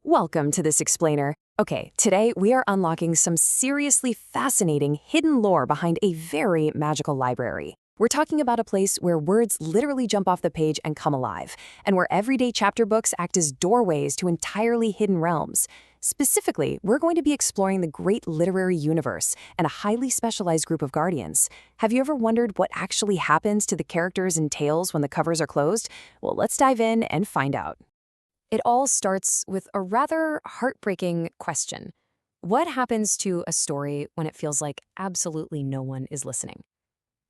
Welcome to This Explainer. Okay, today we are unlocking some seriously fascinating hidden lore behind a very magical library. We're talking about a place where words literally jump off the page and come alive, and where everyday chapter books act as doorways to entirely hidden realms. Specifically, we're going to be exploring the great literary universe and a highly specialized group of guardians. Have you ever wondered what actually happens to the characters and tales when the covers are closed? Well, let's dive in and find out. It all starts with a rather heartbreaking question. What happens to a story when it feels like absolutely no one is listening?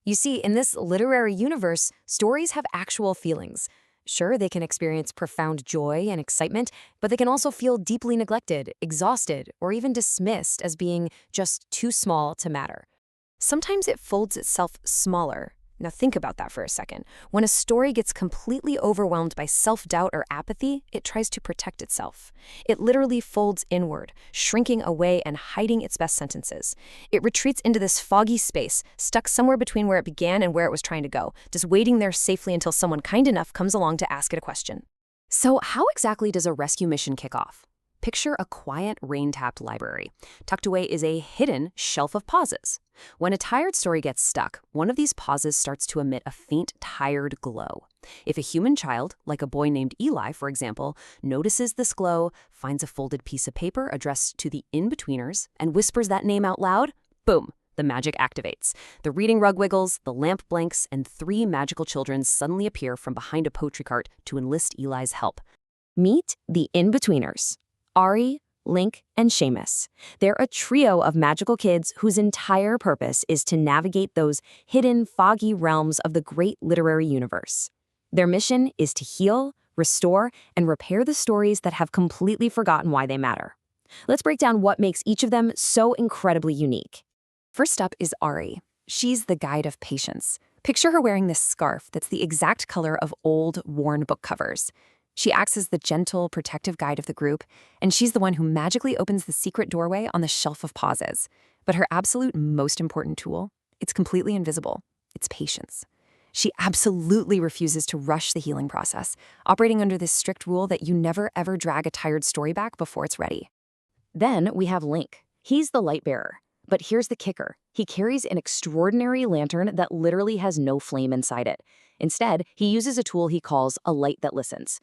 You see, in this literary universe, stories have actual feelings. Sure, they can experience profound joy and excitement, but they can also feel deeply neglected, exhausted, or even dismissed as being just too small to matter. Sometimes it folds itself smaller. Now think about that for a second. When a story gets completely overwhelmed by self-doubt or apathy, it tries to protect itself. It literally folds inward, shrinking away and hiding its best sentences. It retreats into this foggy space, stuck somewhere between where it began and where it was trying to go, just waiting there safely until someone kind enough comes along to ask it a question. So how exactly does a rescue mission kick off? Picture a quiet, rain-tapped library. Tucked away is a hidden shelf of pauses. When a tired story gets stuck, one of these pauses starts to emit a faint, tired glow. If a human child, like a boy named Eli, for example, notices this glow, finds a folded piece of paper addressed to the in-betweeners, and whispers that name out loud, boom, the magic activates. The reading rug wiggles, the lamp blinks, and 3 magical children suddenly appear from behind a poetry cart to enlist Eli's help. Meet the in-betweeners. Ari, Link, and Seamus. They're a trio of magical kids whose entire purpose is to navigate those hidden, foggy realms of the great literary universe. Their mission is to heal, restore, and repair the stories that have completely forgotten why they matter. Let's break down what makes each of them so incredibly unique. First up is Ari. She's the guide of patience. Picture her wearing this scarf that's the exact color of old, worn book covers. She acts as the gentle, protective guide of the group, and she's the one who magically opens the secret doorway on the shelf of pauses. But her absolute most important tool, it's completely invisible. It's patience. She absolutely refuses to rush the healing process, operating under this strict rule that you never ever drag a tired story back before it's ready. Then we have Link. He's the light bearer. But here's the kicker. He carries an extraordinary lantern that literally has no flame inside it. Instead, he uses a tool he calls a light that listens.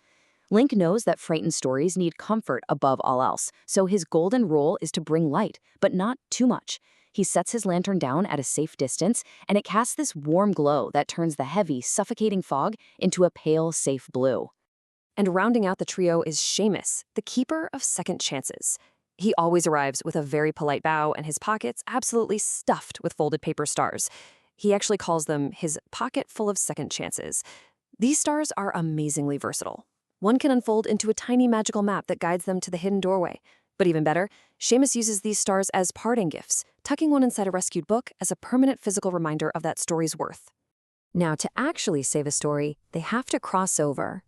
Link knows that frightened stories need comfort above all else, so his golden rule is to bring light, but not too much. He sets his lantern down at a safe distance, and it casts this warm glow that turns the heavy, suffocating fog into a pale, safe blue. And rounding out the trio is Seamus, the keeper of second chances. He always arrives with a very polite bow and his pockets absolutely stuffed with folded paper stars. He actually calls them his pocket full of second chances. These stars are amazingly versatile. One can unfold into a tiny magical map that guides them to the hidden doorway. But even better, Seamus uses these stars as parting gifts, tucking one inside a rescued book as a permanent physical reminder of that story's worth. Now, to actually save a story, they have to cross over.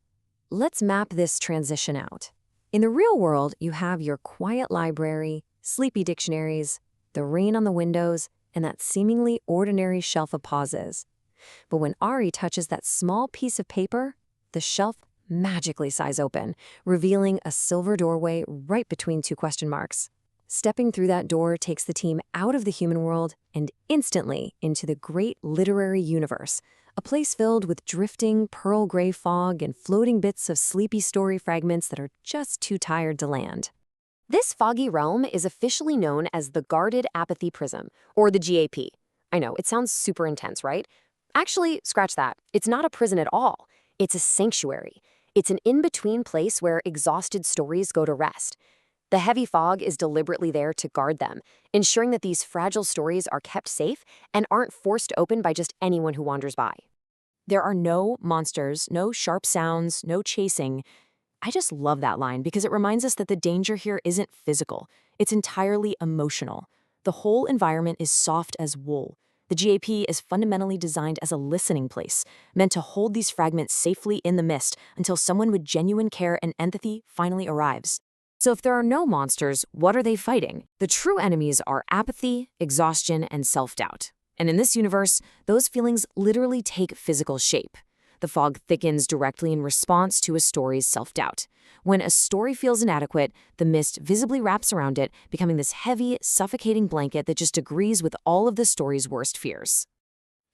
Let's map this transition out. In the real world, you have your quiet library, sleepy dictionaries, the rain on the windows, and that seemingly ordinary shelf of pauses. But when Ari touches that small piece of paper, the shelf magically sighs open, revealing a silver doorway right between 2 question marks. Stepping through that door takes the team out of the human world and instantly into the great literary universe, a place filled with drifting pearl gray fog and floating bits of sleepy story fragments that are just too tired to land. This foggy realm is officially known as the Guarded Apathy Prism, or the GAP. I know, it sounds super intense, right? Actually, scratch that. It's not a prison at all. It's a sanctuary. It's an in-between place where exhausted stories go to rest. The heavy fog is deliberately there to guard them, ensuring that these fragile stories are kept safe and aren't forced open by just anyone who wanders by. There are no monsters, no sharp sounds, no chasing. I just love that line because it reminds us that the danger here isn't physical. It's entirely emotional. The whole environment is soft as wool. The GAP is fundamentally designed as a listening place, meant to hold these fragments safely in the mist until someone with genuine care and empathy finally arrives. So if there are no monsters, what are they fighting? The true enemies are apathy, exhaustion, and self-doubt. And in this universe, those feelings literally take physical shape. The fog thickens directly in response to a story's self-doubt. When a story feels inadequate, the mist visibly wraps around it, becoming this heavy, suffocating blanket that just agrees with all of the story's worst fears.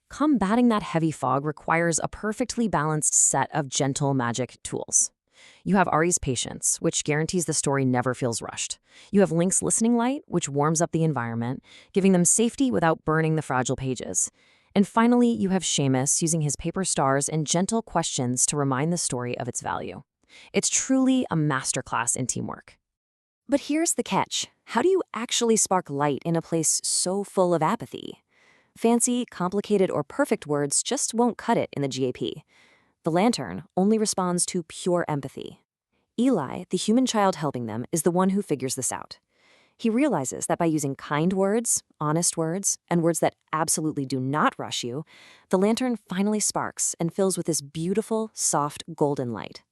Combating that heavy fog requires a perfectly balanced set of gentle magic tools. You have Ari's patience, which guarantees the story never feels rushed. You have Link's listening light, which warms up the environment, giving them safety without burning the fragile pages. And finally, you have Seamus using his paper stars and gentle questions to remind the story of its value. It's truly a masterclass in teamwork. But here's the catch. How do you actually spark light in a place so full of apathy? Fancy, complicated, or perfect words just won't cut it in the GAP. The lantern only responds to pure empathy. Eli, the human child helping them, is the one who figures this out. He realizes that by using kind words, honest words, and words that absolutely do not rush you, the lantern finally sparks and fills with this beautiful, soft, golden light.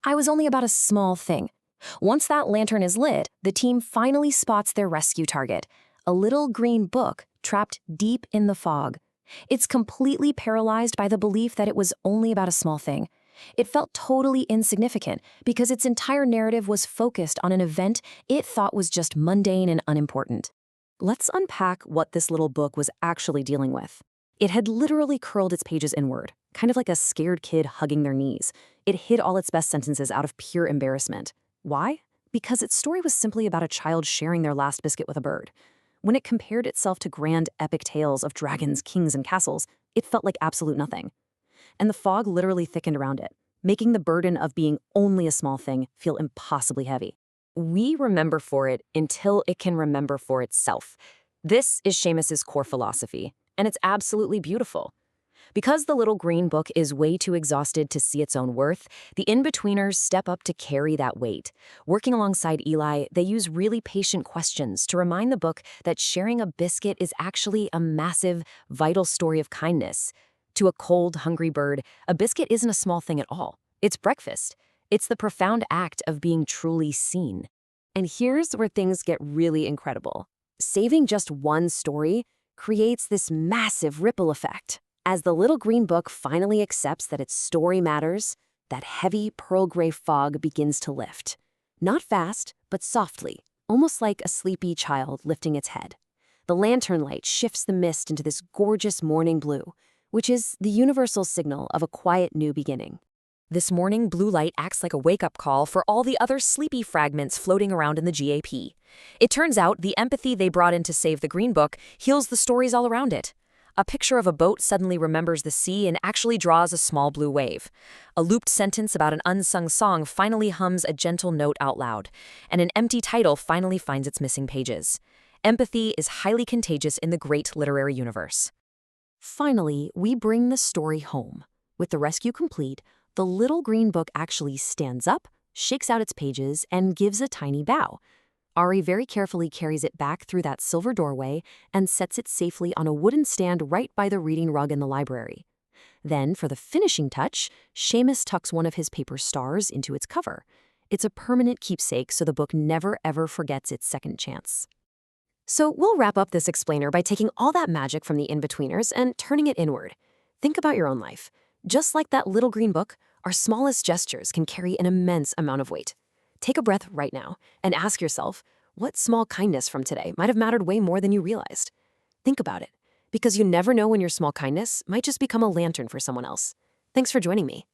I was only about a small thing. Once that lantern is lit, the team finally spots their rescue target, a little green book trapped deep in the fog. It's completely paralyzed by the belief that it was only about a small thing. It felt totally insignificant because its entire narrative was focused on an event it thought was just mundane and unimportant. Let's unpack what this little book was actually dealing with. It had literally curled its pages inward, kind of like a scared kid hugging their knees. It hid all its best sentences out of pure embarrassment. Why? Because its story was simply about a child sharing their last biscuit with a bird. When it compared itself to grand, epic tales of dragons, kings, and castles, it felt like absolute nothing. And the fog literally thickened around it, making the burden of being only a small thing feel impossibly heavy. We remember for it until it can remember for itself. This is Seamus's core philosophy, and it's absolutely beautiful. Because the little green book is way too exhausted to see its own worth, the in-betweeners step up to carry that weight. Working alongside Eli, they use really patient questions to remind the book that sharing a biscuit is actually a massive, vital story of kindness. To a cold, hungry bird, a biscuit isn't a small thing at all. It's breakfast. It's the profound act of being truly seen. And here's where things get really incredible. Saving just one story creates this massive ripple effect. As the little green book finally accepts that its story matters, that heavy pearl gray fog begins to lift. Not fast, but softly, almost like a sleepy child lifting its head. The lantern light shifts the mist into this gorgeous morning blue, which is the universal signal of a quiet new beginning. This morning blue light acts like a wake-up call for all the other sleepy fragments floating around in the GAP. It turns out the empathy they brought in to save the green book heals the stories all around it. A picture of a boat suddenly remembers the sea and actually draws a small blue wave. A looped sentence about an unsung song finally hums a gentle note out loud, and an empty title finally finds its missing pages. Empathy is highly contagious in the great literary universe. Finally, we bring the story home. With the rescue complete, the little green book actually stands up, shakes out its pages, and gives a tiny bow. Ari very carefully carries it back through that silver doorway and sets it safely on a wooden stand right by the reading rug in the library. Then, for the finishing touch, Seamus tucks one of his paper stars into its cover. It's a permanent keepsake so the book never ever forgets its second chance. So we'll wrap up this explainer by taking all that magic from the in-betweeners and turning it inward. Think about your own life. Just like that little green book, our smallest gestures can carry an immense amount of weight. Take a breath right now and ask yourself, what small kindness from today might have mattered way more than you realized? Think about it, because you never know when your small kindness might just become a lantern for someone else. Thanks for joining me.